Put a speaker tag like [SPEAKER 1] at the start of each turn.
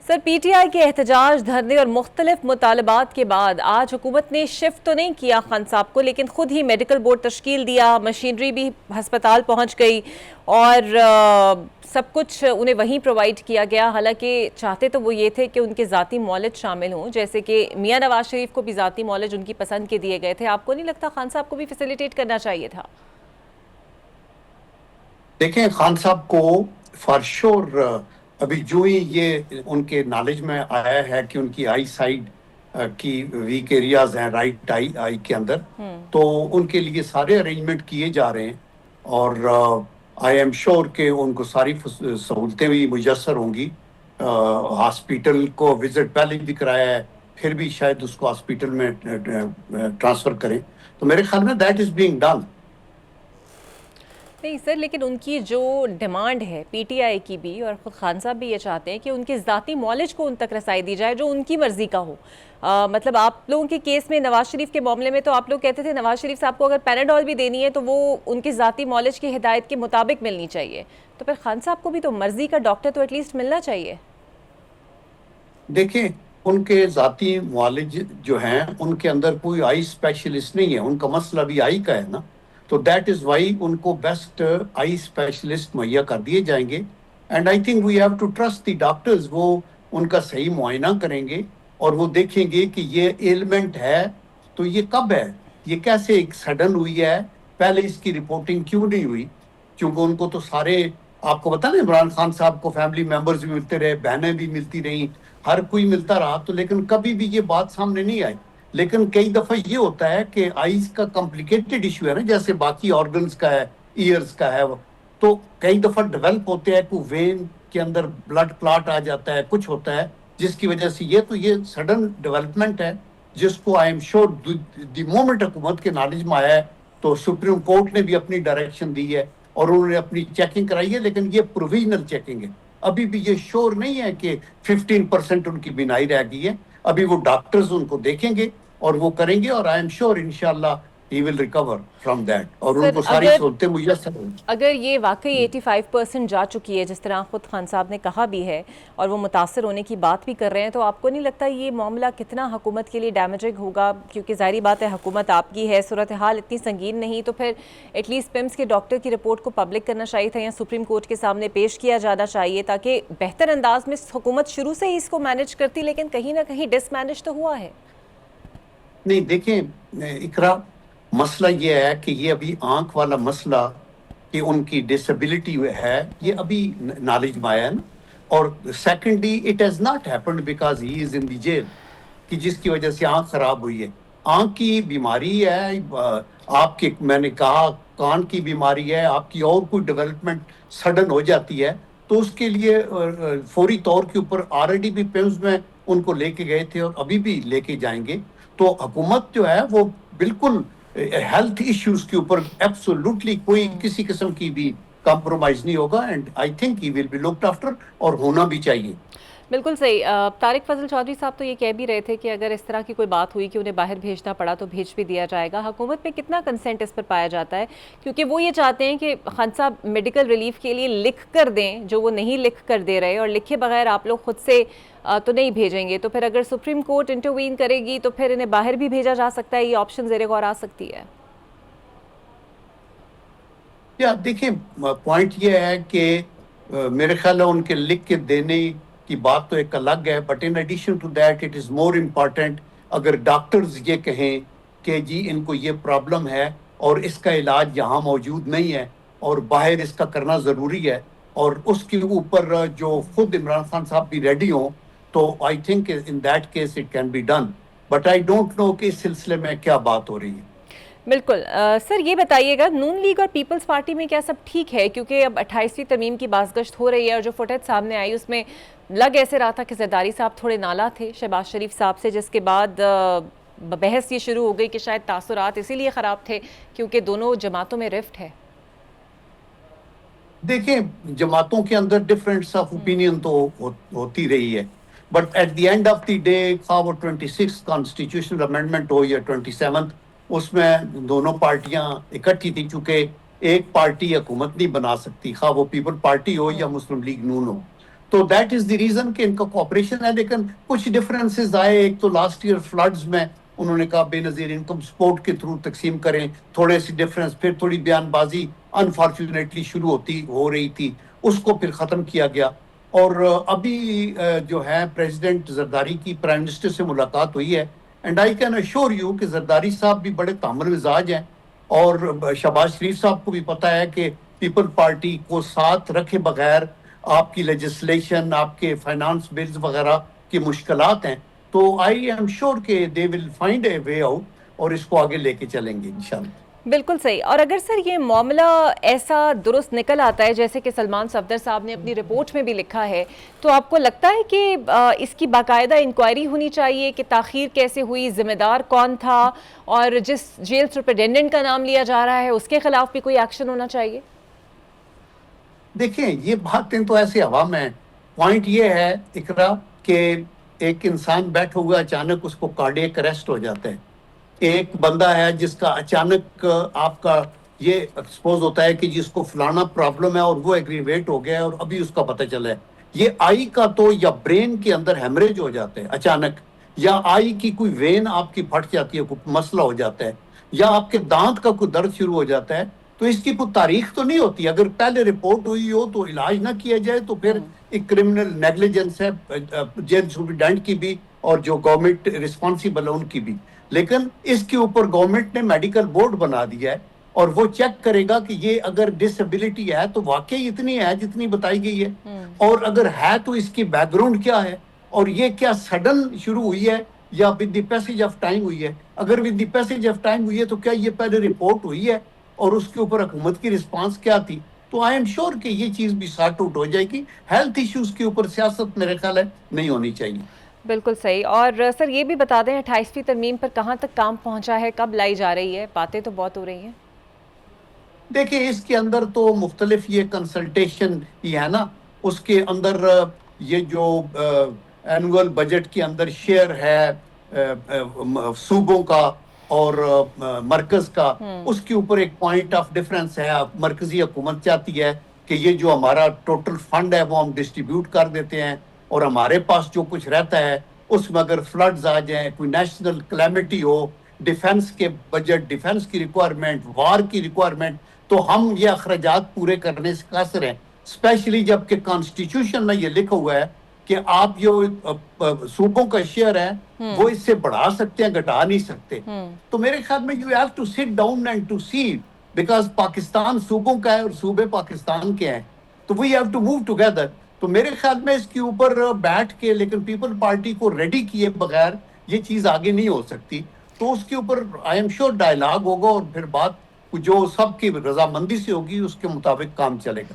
[SPEAKER 1] Sir P T I کے احتجاج دھرنے اور مختلف مطالبات کے بعد آج حکومت نے شفٹ تو نہیں کیا خان صاحب کو، لیکن خود ہی میڈیکل بورڈ تشکیل دیا، مشینری بھی ہسپتال پہنچ گئی اور سب کچھ انہیں وہیں پرووائڈ کیا گیا۔ حالانکہ چاہتے تو وہ یہ تھے کہ ان کے ذاتی معالج شامل ہوں، جیسے کہ میاں نواز شریف کو بھی ذاتی معالج ان کی پسند کے دیے گئے تھے۔ آپ کو نہیں لگتا خان صاحب کو بھی فیسیلیٹیٹ کرنا چاہیے تھا؟
[SPEAKER 2] دیکھیں، خان صاحب کو فار شور ابھی جو ہی یہ ان کے نالج میں آیا ہے کہ ان کی آئی سائڈ کی ویک ایریاز ہیں رائٹ آئی کے اندر، تو ان کے لیے سارے ارینجمنٹ کیے جا رہے ہیں اور آئی ایم شور کہ ان کو ساری سہولتیں بھی میسر ہوں گی۔ ہاسپٹل کو وزٹ پہلے بھی کرایا ہے، پھر بھی شاید اس کو ہاسپٹل میں ٹرانسفر کریں، تو میرے خیال میں دیٹ از بینگ ڈن۔
[SPEAKER 1] نہیں سر، لیکن ان کی جو ڈیمانڈ ہے پی ٹی آئی کی بھی، اور خود خان صاحب بھی یہ چاہتے ہیں کہ ان کے ذاتی معالج کو ان تک رسائی دی جائے جو ان کی مرضی کا ہو۔ مطلب آپ لوگوں کے کیس میں نواز شریف کے معاملے میں تو آپ لوگ کہتے تھے نواز شریف صاحب کو اگر پیناڈول بھی دینی ہے تو وہ ان کے ذاتی معالج کی ہدایت کے مطابق ملنی چاہیے، تو پھر خان صاحب کو بھی تو مرضی کا ڈاکٹر تو ایٹ لیسٹ ملنا چاہیے۔
[SPEAKER 2] دیکھیں، ان کے ذاتی معالج جو ہیں ان کے اندر کوئی آئی اسپیشلسٹ نہیں ہے، ان کا مسئلہ بھی آئی کا ہے نا، تو دیٹ از وائی ان کو بیسٹ آئی اسپیشلسٹ مہیا کر دیے جائیں گے۔ And I think we have to trust the doctors, وہ ان کا صحیح معائنہ کریں گے اور وہ دیکھیں گے کہ یہ ایلمنٹ ہے تو یہ کب ہے، یہ کیسے ایک سڈن ہوئی ہے، پہلے اس کی رپورٹنگ کیوں نہیں ہوئی؟ کیونکہ ان کو تو سارے، آپ کو پتا نا، عمران خان صاحب کو فیملی ممبرز بھی ملتے رہے، بہنیں بھی ملتی رہیں، ہر کوئی ملتا رہا، تو لیکن کبھی بھی یہ بات سامنے نہیں آئی۔ لیکن کئی دفعہ یہ ہوتا ہے کہ آئیز کا کمپلیکیٹڈ ایشو ہے نا، جیسے باقی آرگنز کا ہے، ایئرز کا ہے، تو کئی دفعہ ڈیولپ ہوتے ہیں، کوئی وین کے اندر بلڈ کلاٹ آ جاتا ہے، کچھ ہوتا ہے جس کی وجہ سے یہ سڈن ڈیولپمنٹ ہے، جس کو I am sure the moment حکومت کے نالج میں آیا ہے تو سپریم کورٹ نے بھی اپنی ڈائریکشن دی ہے اور انہوں نے اپنی چیکنگ کرائی ہے، لیکن یہ پروویژنل چیکنگ ہے، ابھی بھی یہ شور نہیں ہے کہ 15% ان کی بینائی رہ گئی ہے۔ ابھی وہ ڈاکٹرز ان کو دیکھیں گے اور وہ کریں گے، اور آئی ایم شور انشاءاللہ ہی ول ریکور فرام دیٹ، اور ان
[SPEAKER 1] سر
[SPEAKER 2] کو ساری سہولتیں میسر ہوں گی۔
[SPEAKER 1] اگر یہ واقعی 85% جا چکی ہے جس طرح خود خان صاحب نے کہا بھی ہے اور وہ متاثر ہونے کی بات بھی کر رہے ہیں، تو آپ کو نہیں لگتا یہ معاملہ کتنا حکومت کے لیے ڈیمیجنگ ہوگا؟ کیونکہ ظاہری بات ہے حکومت آپ کی ہے، صورتحال اتنی سنگین نہیں، تو پھر ایٹ لیسٹ پیمز کے ڈاکٹر کی رپورٹ کو پبلک کرنا چاہیے تھا یا سپریم کورٹ کے سامنے پیش کیا جانا چاہیے تاکہ بہتر انداز میں حکومت شروع سے ہی اس کو مینج کرتی، لیکن کہیں نہ کہیں ڈس مینج تو ہوا ہے۔
[SPEAKER 2] نہیں دیکھیں اقرا، مسئلہ یہ ہے کہ یہ ابھی آنکھ والا مسئلہ کہ ان کی ڈسیبلٹی ہے، یہ ابھی نالج میں آیا ہے نا، اور secondly it has not happened because he is in the jail, کہ جس کی وجہ سے آنکھ خراب ہوئی ہے۔ آنکھ کی بیماری ہے، آپ کے، میں نے کہا کان کی بیماری ہے، آپ کی اور کوئی ڈیولپمنٹ سڈن ہو جاتی ہے تو اس کے لیے فوری طور کے اوپر آلریڈی بھی پیمز میں ان کو لے کے گئے تھے اور ابھی بھی لے کے جائیں گے۔ تو حکومت جو ہے وہ بالکل ہیلتھ ایشوز کے اوپر ایبسولوٹلی کوئی کسی قسم کی بھی کمپرومائز نہیں ہوگا، and I think he will be looked after, اور ہونا بھی چاہیے۔
[SPEAKER 1] بالکل صحیح۔ طارق فضل چودھری صاحب تو یہ کہہ بھی رہے تھے کہ اگر اس طرح کی کوئی بات ہوئی کہ انہیں باہر بھیجنا پڑا تو بھیج بھی دیا جائے گا۔ حکومت میں کتنا کنسنٹ اس پر پایا جاتا ہے؟ کیونکہ وہ یہ چاہتے ہیں کہ خان صاحب میڈیکل ریلیف کے لیے لکھ کر دیں جو وہ نہیں لکھ کر دے رہے، اور لکھے بغیر آپ لوگ خود سے تو نہیں بھیجیں گے، تو پھر اگر سپریم کورٹ انٹروین کرے گی تو پھر انہیں باہر بھی بھیجا جا سکتا ہے، یہ آپشن زیر غور آ سکتی ہے۔
[SPEAKER 2] یا دیکھیں، پوائنٹ یہ ہے کہ میرے خیال ہے ان کے لکھ کے دینے کی بات تو ایک الگ ہے، but in addition to that it is more important اگر ڈاکٹرز یہ کہیں کہ جی ان کو یہ پرابلم ہے اور اس کا علاج یہاں موجود نہیں ہے اور باہر اس کا کرنا ضروری ہے، اور اس کے اوپر جو خود عمران خان صاحب بھی ریڈی ہوں، تو I think in that case it can be done, but I don't know کہ اس سلسلے میں کیا بات ہو رہی ہے۔
[SPEAKER 1] بالکل سر، یہ بتائیے گا نون لیگ اور پیپلز پارٹی میں کیا سب ٹھیک ہے؟ کیونکہ اب 28ویں ترمیم کی بازگشت ہو رہی ہے اور جو فوٹیج سامنے آئی اس میں لگ ایسے رہا تھا کہ زرداری صاحب تھوڑے نالا تھے شہباز شریف صاحب سے، جس کے بعد بحث یہ شروع ہو گئی کہ شاید تاثرات اسی لیے خراب تھے کیونکہ دونوں جماعتوں میں رفٹ ہے۔
[SPEAKER 2] دیکھیں، جماعتوں کے اندر ڈفرینٹس آف اوپینین تو ہوتی رہی ہے، but at the end of the day خواہ وہ 26 کانسٹیٹیوشنل امینڈمنٹ ہو یا 27، اس میں دونوں پارٹیاں اکٹھی تھی، چونکہ ایک پارٹی حکومت نہیں بنا سکتی، خواہ وہ پیپل پارٹی ہو یا مسلم لیگ نون ہو، تو دیٹ از دی ریزن کہ ان کا کوآپریشن ہے. لیکن کچھ ڈفرینسز آئے. ایک تو لاسٹ ایئر فلڈز میں انہوں نے کہا بے نظیر انکم سپورٹ کے تھرو تقسیم کریں, تھوڑے سی ڈفرینس. پھر تھوڑی بیان بازی انفارچونیٹلی شروع ہو رہی تھی, اس کو پھر ختم کیا گیا. اور ابھی جو ہے پریزیڈنٹ زرداری کی پرائم منسٹر سے ملاقات ہوئی ہے, and I can assure you کہ زرداری صاحب بھی بڑے تامل مزاج ہیں, اور شہباز شریف صاحب کو بھی پتہ ہے کہ پیپل پارٹی کو ساتھ رکھے بغیر آپ کی لیجسلیشن, آپ کے فائنانس بلز وغیرہ کی مشکلات ہیں. تو آئی ایم شیور کہ دے will find a way out, اور اس کو آگے لے کے چلیں گے انشاءاللہ.
[SPEAKER 1] بالکل صحیح. اور اگر سر یہ معاملہ ایسا درست نکل آتا ہے جیسے کہ سلمان صفدر صاحب نے اپنی رپورٹ میں بھی لکھا ہے, تو آپ کو لگتا ہے کہ اس کی باقاعدہ انکوائری ہونی چاہیے کہ تاخیر کیسے ہوئی, ذمہ دار کون تھا, اور جس جیل سپرنٹینڈنٹ کا نام لیا جا رہا ہے اس کے خلاف بھی کوئی ایکشن ہونا چاہیے؟
[SPEAKER 2] دیکھیں یہ باتیں تو ایسے ہوا میں. پوائنٹ یہ ہے اقرا کہ ایک انسان بیٹھا ہوا اچانک اس کو کارڈیک اریسٹ ہو جاتا ہے. ایک بندہ ہے جس کا اچانک آپ کا یہ ایکسپوز ہوتا ہے کہ جس کو فلانا پرابلم ہے اور وہ ایگریویٹ ہو گیا ہے اور ابھی اس کا پتہ چلا ہے. یہ آئی کا تو یا برین کے اندر ہیمریج ہو جاتا ہے اچانک, یا آئی کی کوئی وین آپ کی پھٹ جاتی ہے, کوئی مسئلہ ہو جاتا ہے, یا آپ کے دانت کا کوئی درد شروع ہو جاتا ہے, تو اس کی کوئی تاریخ تو نہیں ہوتی. اگر پہلے رپورٹ ہوئی ہو تو علاج نہ کیا جائے تو پھر ایک کرمنل نیگلیجنس ہے جیل سپرنٹینڈنٹ کی بھی اور جو گورنمنٹ رسپانسیبل ہے ان کی بھی. لیکن اس کے اوپر گورنمنٹ نے میڈیکل بورڈ بنا دیا ہے, اور وہ چیک کرے گا کہ یہ اگر ڈسیبلٹی ہے تو واقعی اتنی ہے جتنی بتائی گئی ہے, اور اگر ہے تو اس کی بیک گراؤنڈ کیا ہے, اور یہ کیا سڈن شروع ہوئی ہے یا with the passage of time ہوئی ہے. اگر with the passage of time ہوئی ہے تو کیا یہ پہلے رپورٹ ہوئی ہے اور اس کے اوپر حکومت کی رسپانس کیا تھی؟ تو آئی ایم شیور کہ یہ چیز بھی سارٹ آؤٹ ہو جائے گی. ہیلتھ ایشوز کے اوپر سیاست میرے خیال ہے نہیں ہونی چاہیے.
[SPEAKER 1] بالکل صحیح. اور سر یہ بھی بتا دیں 28ویں ترمیم پر کہاں تک کام پہنچا ہے, کب لائی جا رہی ہے؟ باتیں تو بہت ہو رہی ہیں.
[SPEAKER 2] دیکھیں اس کے اندر تو مختلف یہ کنسلٹیشن ہی ہے نا, اس کے اندر یہ جو اینول بجٹ کے اندر شیئر ہے صوبوں کا اور مرکز کا, اس کے اوپر ایک پوائنٹ آف ڈیفرنس ہے. مرکزی حکومت چاہتی ہے کہ یہ جو ہمارا ٹوٹل فنڈ ہے وہ ہم ڈسٹریبیوٹ کر دیتے ہیں, اور ہمارے پاس جو کچھ رہتا ہے اس میں اگر فلڈز آ جائیں, کوئی نیشنل کلیمٹی ہو, ڈیفنس کے بجٹ, ڈیفنس کی ریکوائرمنٹ, وار کی ریکوائرمنٹ, تو ہم یہ اخراجات پورے کرنے سے قاصر ہیں. اسپیشلی جب کہ کانسٹیٹیوشن میں یہ لکھا ہوا ہے کہ آپ جو صوبوں کا شیئر ہے وہ اس سے بڑھا سکتے ہیں, گھٹا نہیں سکتے. تو میرے خیال میں you have to sit down and to see, because Pakistan صوبوں کا ہے اور صوبے پاکستان کے ہیں, تو we have to move together. تو میرے خیال میں اس کے اوپر بیٹھ کے, لیکن پیپل پارٹی کو ریڈی کیے بغیر یہ چیز آگے نہیں ہو سکتی. تو اس کے اوپر آئی ایم شیور ڈائلاگ ہوگا, اور پھر بات جو سب کی رضامندی سے ہوگی اس کے مطابق کام چلے گا.